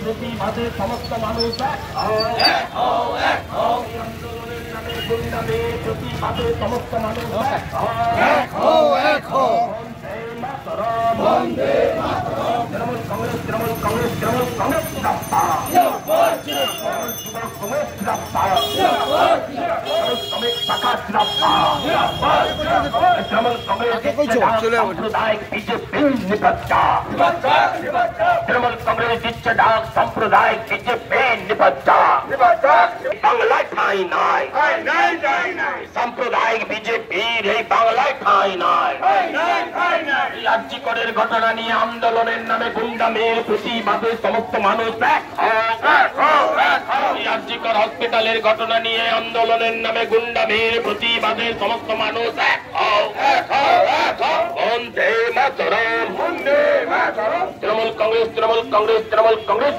প্রতিবাদে সমস্ত মানুষ প্রতিবাদে সমস্ত মানুষ তৃণমূল কংগ্রেস তৃণমূল কংগ্রেস তৃণমূল কংগ্রেস সাম্প্রদায়িক বিজেপি নিপজ্জা তৃণমূল কংগ্রেস দিচ্ছে ডাক সাম্প্রদায়িক বিজেপি নিপজ্জা বাংলায় ঠাঁই নাই সাম্প্রদায়িক বিজেপির এই বাংলায় ঠাঁই নাই রাজ্যিকরের ঘটনা নিয়ে আন্দোলনের নামে গুন্ডামির প্রতিবাদে সমস্ত মানুষ রাজ্যিকর হসপিটালের ঘটনা নিয়ে আন্দোলনের নামে গুন্ডামির প্রতিবাদে সমস্ত মানুষ বন্দে মাতরম তৃণমূল কংগ্রেস তৃণমূল কংগ্রেস তৃণমূল কংগ্রেস